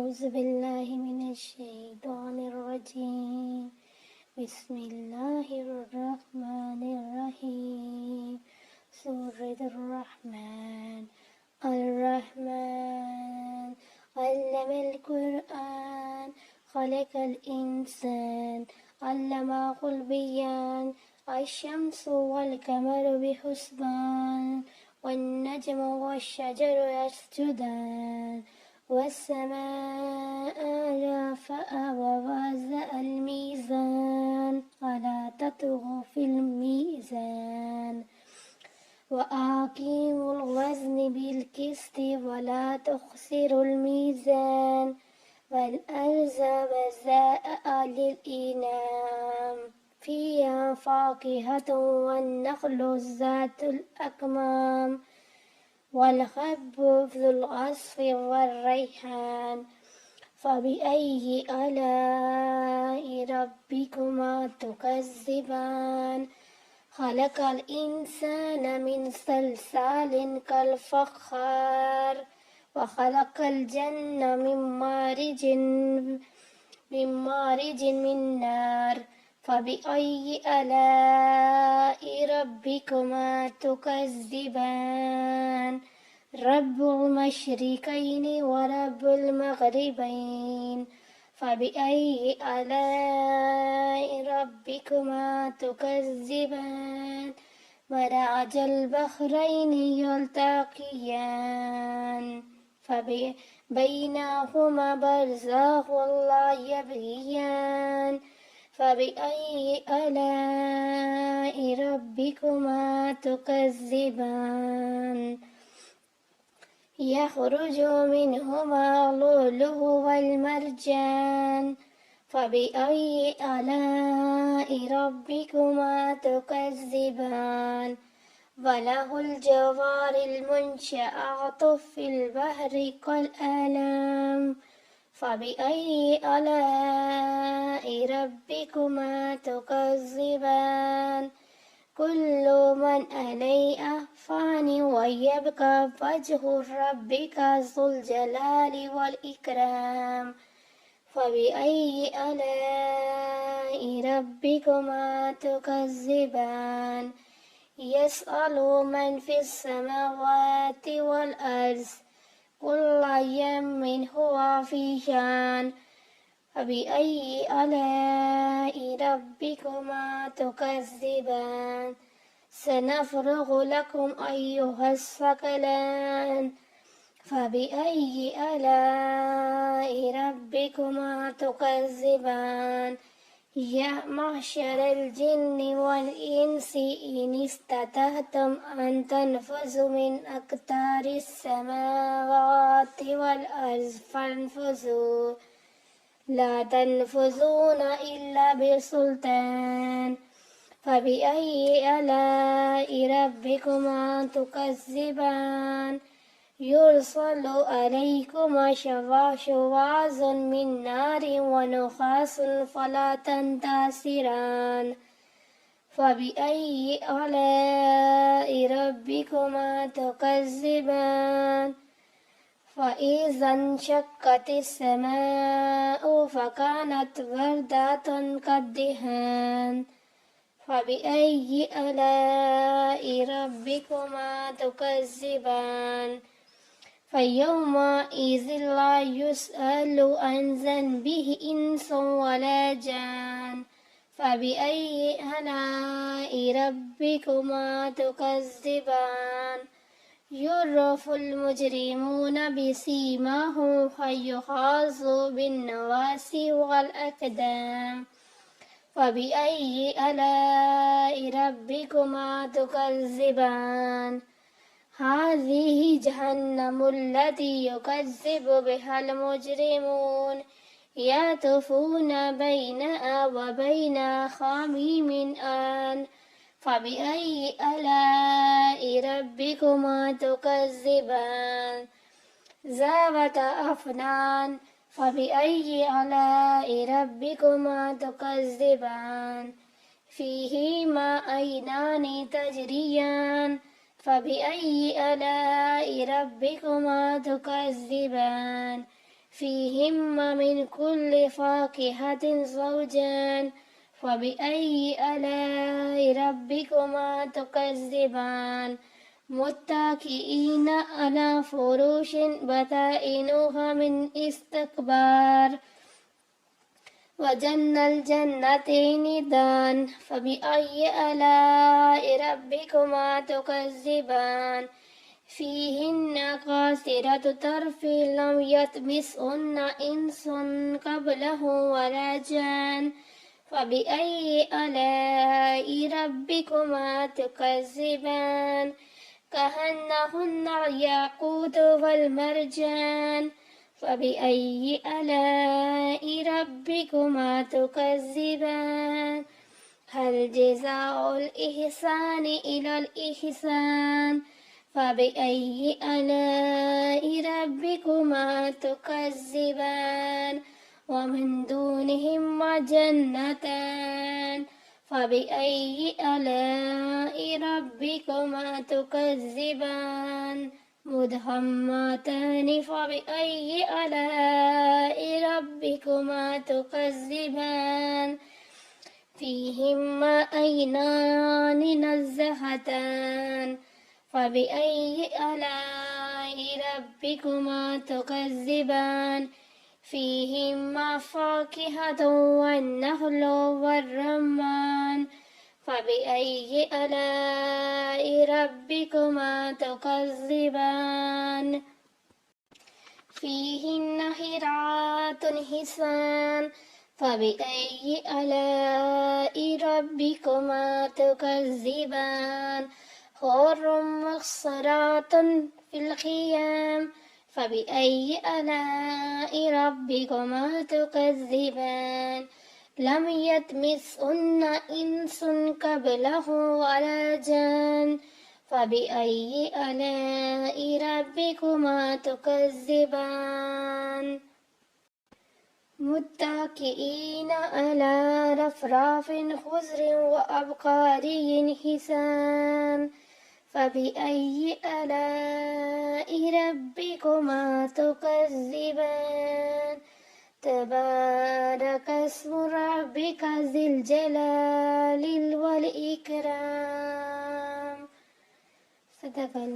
أعوذ بالله من الشيطان الرجيم. بسم الله الرحمن الرحيم. سورة الرحمن. الرحمن علم القرآن خلق الإنسان علمه البيان. الشمس والقمر بحسبان والنجم والشجر يسجدان والسماء رفعها ووضع الميزان ولا تطغوا في الميزان وأقيموا الوزن بالقسط ولا تخسروا الميزان والأرض وزاء للإنام فيها فاكهة والنخل ذات الأكمام والحب ذو العصف والريحان. فبأي آلاء ربكما تكذبان؟ خلق الإنسان من صلصال كالفخار وخلق الجنة من مارج من نار. فبأي آلاء ربكما تكذبان؟ رب المشرقين ورب المغربين. فبأي آلاء ربكما تكذبان؟ مرج البحرين يلتقيان بينهما برزخ لا يبغيان. فبأي آلاء ربكما تكذبان؟ يخرج منهما اللؤلؤ والمرجان. فبأي آلاء ربكما تكذبان؟ وله الجوار المنشآت في البحر كالأعلام. فبأي آلاء ربكما تكذبان؟ كل من عليها فان ويبقى وجه ربك ذو الجلال والإكرام. فبأي آلاء ربكما تكذبان؟ يسأل من في السماوات والأرض كل يوم هو في شأن. فبأي آلاء ربكما تكذبان؟ سنفرغ لكم أيها الثقلان. فبأي آلاء ربكما تكذبان؟ يا معشر الجن والإنس إن استطعتم أن تنفذوا من أقطار السماوات والأرض فانفذوا لا تنفذون إلا بسلطان. فبأي آلاء ربكما تكذبان؟ يرسل عليكما شواظ من نار ونحاس فلا تنتصران. فبأي آلاء ربكما تكذبان؟ فإذا انشقت السماء فكانت وردة كالدهان. فبأي آلاء ربكما تكذبان؟ فيومئذ لا يسأل عن ذنبه إنس ولا جان. فبأي آلاء ربكما تكذبان؟ يعرف المجرمون بسيماهم فيؤخذوا بالنواصي والأقدام. فبأي آلاء ربكما تكذبان؟ هذه جهنم التي يكذب بها المجرمون يطوفون بينها وبين حميم آن. فبأي آلاء ربكما تكذبان؟ ذوات أفنان. فبأي آلاء ربكما تكذبان؟ فيهما عينان تجريان. فبأي آلاء ربكما تكذبان؟ فيهما من كل فاكهة زوجان فبأي آلاء ربكما تكذبان متكئين على فروش بطائنها من استكبار وجنى الجنتين دان فبأي آلاء ربكما تكذبان فيهن قاصرات الطرف لم يطمثهن إنس قبله ولا جان فبأي آلاء ربكما تكذبان كأنهن الياقوت والمرجان فبأي آلاء ربكما تكذبان هل جزاء الإحسان إلى الإحسان فبأي آلاء ربكما تكذبان ومن دونهما جنتان فبأي آلاء ربكما تكذبان مدهمتان فبأي آلاء ربكما تكذبان فيهما عينان نزهتان فبأي آلاء ربكما تكذبان فيهما فاكهة والنخل والرمان فبأي آلاء ربكما تكذبان فيهن خيرات حسان فبأي آلاء ربكما تكذبان حور مقصرات في الخيام فبأي آلاء ربكما تكذبان لم يطمثهن إنس قبله ولا جان فبأي آلاء ربكما تكذبان متكئين على رفراف خضر وأبقاري حسان فبأي آلاء ربكما تكذبان تبارك اسم ربك ذي الجلال والإكرام صدق الله